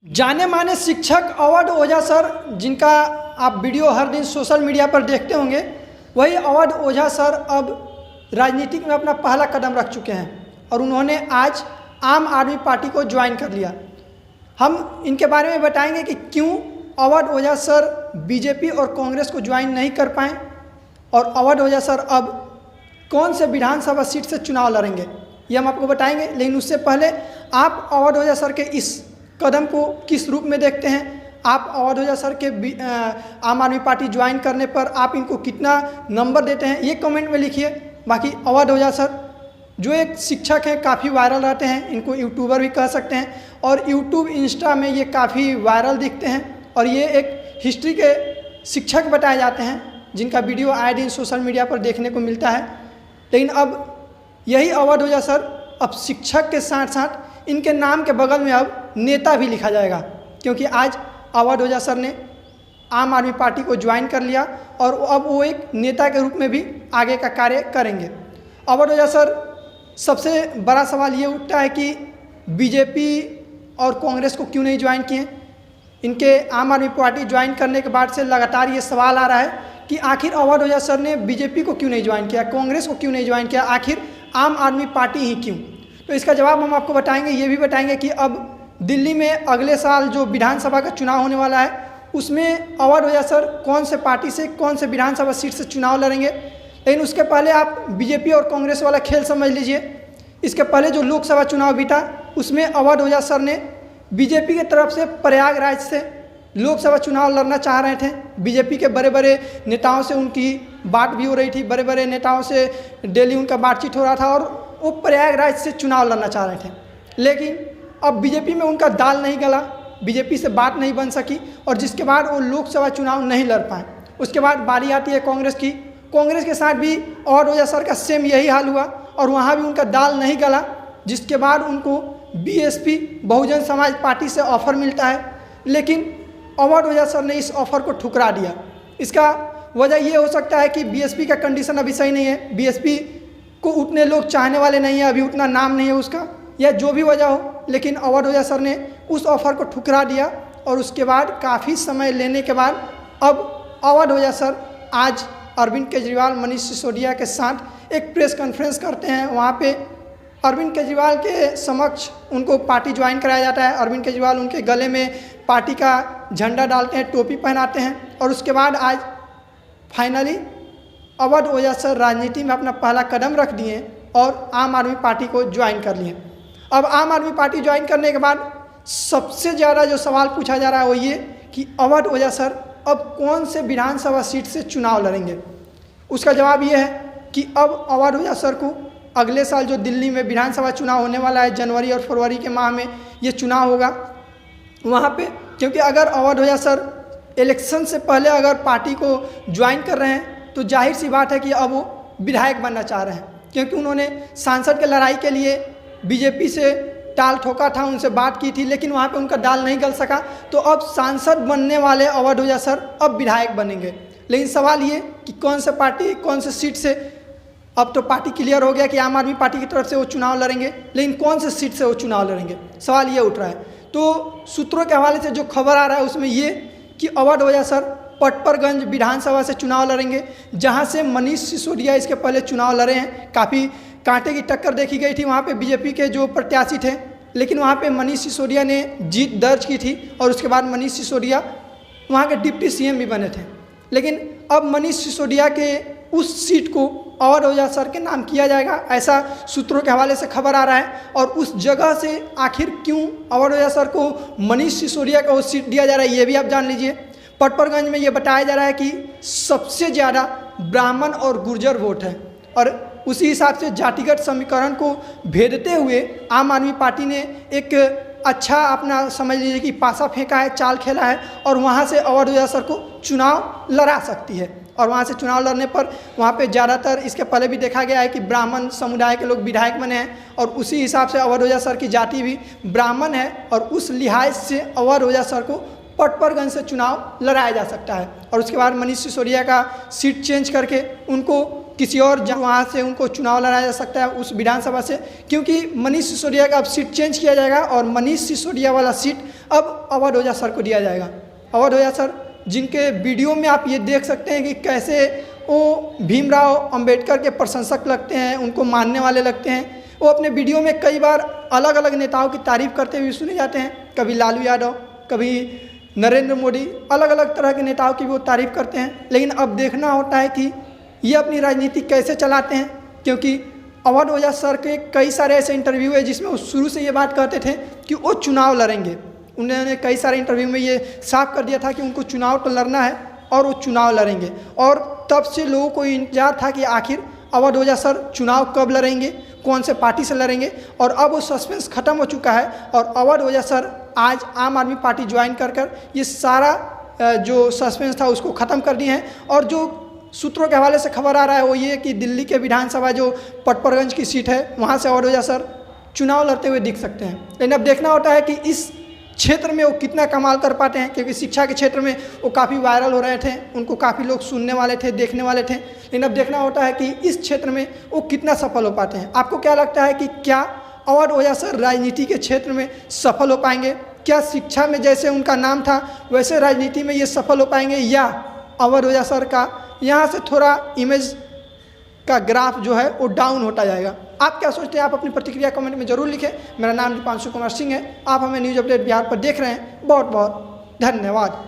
जाने माने शिक्षक अवध ओझा सर, जिनका आप वीडियो हर दिन सोशल मीडिया पर देखते होंगे, वही अवध ओझा सर अब राजनीतिक में अपना पहला कदम रख चुके हैं और उन्होंने आज आम आदमी पार्टी को ज्वाइन कर लिया। हम इनके बारे में बताएंगे कि क्यों अवध ओझा सर बीजेपी और कांग्रेस को ज्वाइन नहीं कर पाए और अवध ओझा सर अब कौन से विधानसभा सीट से चुनाव लड़ेंगे, ये हम आपको बताएंगे। लेकिन उससे पहले आप अवध ओझा सर के इस कदम को किस रूप में देखते हैं? आप अवध ओझा सर के आम आदमी पार्टी ज्वाइन करने पर आप इनको कितना नंबर देते हैं, ये कमेंट में लिखिए। बाकी अवध ओझा सर जो एक शिक्षक हैं, काफ़ी वायरल रहते हैं, इनको यूट्यूबर भी कह सकते हैं और यूट्यूब इंस्टा में ये काफ़ी वायरल दिखते हैं और ये एक हिस्ट्री के शिक्षक बताए जाते हैं जिनका वीडियो आए दिन सोशल मीडिया पर देखने को मिलता है। लेकिन अब यही अवध ओझा सर अब शिक्षक के साथ साथ इनके नाम के बगल में अब नेता भी लिखा जाएगा, क्योंकि आज अवध ओझा सर ने आम आदमी पार्टी को ज्वाइन कर लिया और अब वो एक नेता के रूप में भी आगे का कार्य करेंगे। अवध ओझा सर, सबसे बड़ा सवाल ये उठता है कि बीजेपी और कांग्रेस को क्यों नहीं ज्वाइन किए। इनके आम आदमी पार्टी ज्वाइन करने के बाद से लगातार ये सवाल आ रहा है कि आखिर अवध ओझा सर ने बीजेपी को क्यों नहीं ज्वाइन किया, कांग्रेस को क्यों नहीं ज्वाइन किया, आखिर आम आदमी पार्टी ही क्यों? तो इसका जवाब हम आपको बताएंगे। ये भी बताएंगे कि अब दिल्ली में अगले साल जो विधानसभा का चुनाव होने वाला है उसमें अवध ओझा सर कौन से पार्टी से, कौन से विधानसभा सीट से चुनाव लड़ेंगे। लेकिन उसके पहले आप बीजेपी और कांग्रेस वाला खेल समझ लीजिए। इसके पहले जो लोकसभा चुनाव बीता उसमें अवध ओझा सर ने बीजेपी की तरफ से प्रयागराज से लोकसभा चुनाव लड़ना चाह रहे थे। बीजेपी के बड़े बड़े नेताओं से उनकी बात भी हो रही थी, बड़े बड़े नेताओं से डेली उनका बातचीत हो रहा था और वो प्रयागराज से चुनाव लड़ना चाह रहे थे। लेकिन अब बीजेपी में उनका दाल नहीं गला, बीजेपी से बात नहीं बन सकी और जिसके बाद वो लोकसभा चुनाव नहीं लड़ पाए। उसके बाद बारी आती है कांग्रेस की। कांग्रेस के साथ भी अवध ओझा सर का सेम यही हाल हुआ और वहाँ भी उनका दाल नहीं गला, जिसके बाद उनको बीएसपी बहुजन समाज पार्टी से ऑफ़र मिलता है। लेकिन अवध ओझा सर ने इस ऑफ़र को ठुकरा दिया। इसका वजह ये हो सकता है कि बीएसपी का कंडीशन अभी सही नहीं है, बीएसपी को उतने लोग चाहने वाले नहीं हैं, अभी उतना नाम नहीं है उसका, या जो भी वजह हो। लेकिन अवध ओझा सर ने उस ऑफ़र को ठुकरा दिया और उसके बाद काफ़ी समय लेने के बाद अब अवध ओझा सर आज अरविंद केजरीवाल, मनीष सिसोदिया के साथ एक प्रेस कॉन्फ्रेंस करते हैं। वहाँ पे अरविंद केजरीवाल के समक्ष उनको पार्टी ज्वाइन कराया जाता है। अरविंद केजरीवाल उनके गले में पार्टी का झंडा डालते हैं, टोपी पहनाते हैं और उसके बाद आज फाइनली अवध ओझा सर राजनीति में अपना पहला कदम रख दिए और आम आदमी पार्टी को ज्वाइन कर लिए। अब आम आदमी पार्टी ज्वाइन करने के बाद सबसे ज़्यादा जो सवाल पूछा जा रहा है वो ये कि अवध ओझा सर अब कौन से विधानसभा सीट से चुनाव लड़ेंगे। उसका जवाब ये है कि अब अवध ओझा सर को अगले साल जो दिल्ली में विधानसभा चुनाव होने वाला है, जनवरी और फरवरी के माह में ये चुनाव होगा, वहाँ पे क्योंकि अगर अवध ओझा सर इलेक्शन से पहले अगर पार्टी को ज्वाइन कर रहे हैं तो जाहिर सी बात है कि अब वो विधायक बनना चाह रहे हैं, क्योंकि उन्होंने सांसद के लड़ाई के लिए बीजेपी से टाल ठोका था, उनसे बात की थी, लेकिन वहाँ पे उनका दाल नहीं गल सका। तो अब सांसद बनने वाले अवध ओझा सर अब विधायक बनेंगे। लेकिन सवाल ये कि कौन से पार्टी, कौन से सीट से। अब तो पार्टी क्लियर हो गया कि आम आदमी पार्टी की तरफ से वो चुनाव लड़ेंगे, लेकिन कौन से सीट से वो चुनाव लड़ेंगे, सवाल ये उठ रहा है। तो सूत्रों के हवाले से जो खबर आ रहा है उसमें ये कि अवध ओझा सर पटपरगंज विधानसभा से चुनाव लड़ेंगे, जहाँ से मनीष सिसोदिया इसके पहले चुनाव लड़े हैं। काफ़ी कांटे की टक्कर देखी गई थी वहाँ पे बीजेपी के जो प्रत्याशी थे, लेकिन वहाँ पे मनीष सिसोदिया ने जीत दर्ज की थी और उसके बाद मनीष सिसोदिया वहाँ के डिप्टी सीएम भी बने थे। लेकिन अब मनीष सिसोदिया के उस सीट को अवध ओझा सर के नाम किया जाएगा, ऐसा सूत्रों के हवाले से खबर आ रहा है। और उस जगह से आखिर क्यों अवध ओझा सर को मनीष सिसोदिया का वो सीट दिया जा रहा है ये भी आप जान लीजिए। पटपरगंज में ये बताया जा रहा है कि सबसे ज़्यादा ब्राह्मण और गुर्जर वोट है और उसी हिसाब से जातिगत समीकरण को भेदते हुए आम आदमी पार्टी ने एक अच्छा अपना समझ लीजिए कि पासा फेंका है, चाल खेला है और वहाँ से अवध ओझा सर को चुनाव लड़ा सकती है। और वहाँ से चुनाव लड़ने पर वहाँ पे ज़्यादातर इसके पहले भी देखा गया है कि ब्राह्मण समुदाय के लोग विधायक बने हैं और उसी हिसाब से अवध ओझा सर की जाति भी ब्राह्मण है और उस लिहाज से अवध ओझा सर को पटपरगंज से चुनाव लड़ाया जा सकता है। और उसके बाद मनीष सिसोदिया का सीट चेंज करके उनको किसी और वहाँ से उनको चुनाव लड़ाया जा सकता है उस विधानसभा से, क्योंकि मनीष सिसोदिया का अब सीट चेंज किया जाएगा और मनीष सिसोदिया वाला सीट अब अवध ओझा सर को दिया जाएगा। अवध ओझा सर जिनके वीडियो में आप ये देख सकते हैं कि कैसे वो भीमराव अंबेडकर के प्रशंसक लगते हैं, उनको मानने वाले लगते हैं। वो अपने वीडियो में कई बार अलग अलग नेताओं की तारीफ़ करते हुए सुने जाते हैं, कभी लालू यादव, कभी नरेंद्र मोदी, अलग अलग तरह के नेताओं की भी वो तारीफ़ करते हैं। लेकिन अब देखना होता है कि ये अपनी राजनीति कैसे चलाते हैं, क्योंकि अवध ओझा सर के कई सारे ऐसे इंटरव्यू है जिसमें वो शुरू से ये बात कहते थे कि वो चुनाव लड़ेंगे। उन्होंने कई सारे इंटरव्यू में ये साफ कर दिया था कि उनको चुनाव तो लड़ना है और वो चुनाव लड़ेंगे। और तब से लोगों को इंतजार था कि आखिर अवध ओझा सर चुनाव कब लड़ेंगे, कौन से पार्टी से लड़ेंगे। और अब वो सस्पेंस खत्म हो चुका है और अवध ओझा सर आज आम आदमी पार्टी ज्वाइन कर ये सारा जो सस्पेंस था उसको ख़त्म कर दिए हैं। और जो सूत्रों के हवाले से खबर आ रहा है वो ये कि दिल्ली के विधानसभा जो पटपरगंज की सीट है वहाँ से अवध ओझा सर चुनाव लड़ते हुए दिख सकते हैं। लेकिन अब देखना होता है कि इस क्षेत्र में वो कितना कमाल कर पाते हैं, क्योंकि शिक्षा के क्षेत्र में वो काफ़ी वायरल हो रहे थे, उनको काफ़ी लोग सुनने वाले थे, देखने वाले थे। लेकिन अब देखना होता है कि इस क्षेत्र में वो कितना सफल हो पाते हैं। आपको क्या लगता है कि क्या अवध ओझा सर राजनीति के क्षेत्र में सफल हो पाएंगे? क्या शिक्षा में जैसे उनका नाम था वैसे राजनीति में ये सफल हो पाएंगे, या अवध ओझा सर का यहाँ से थोड़ा इमेज का ग्राफ जो है वो डाउन होता जाएगा? आप क्या सोचते हैं? आप अपनी प्रतिक्रिया कमेंट में जरूर लिखें। मेरा नाम दीपांशु कुमार सिंह है, आप हमें न्यूज़ अपडेट बिहार पर देख रहे हैं। बहुत बहुत धन्यवाद।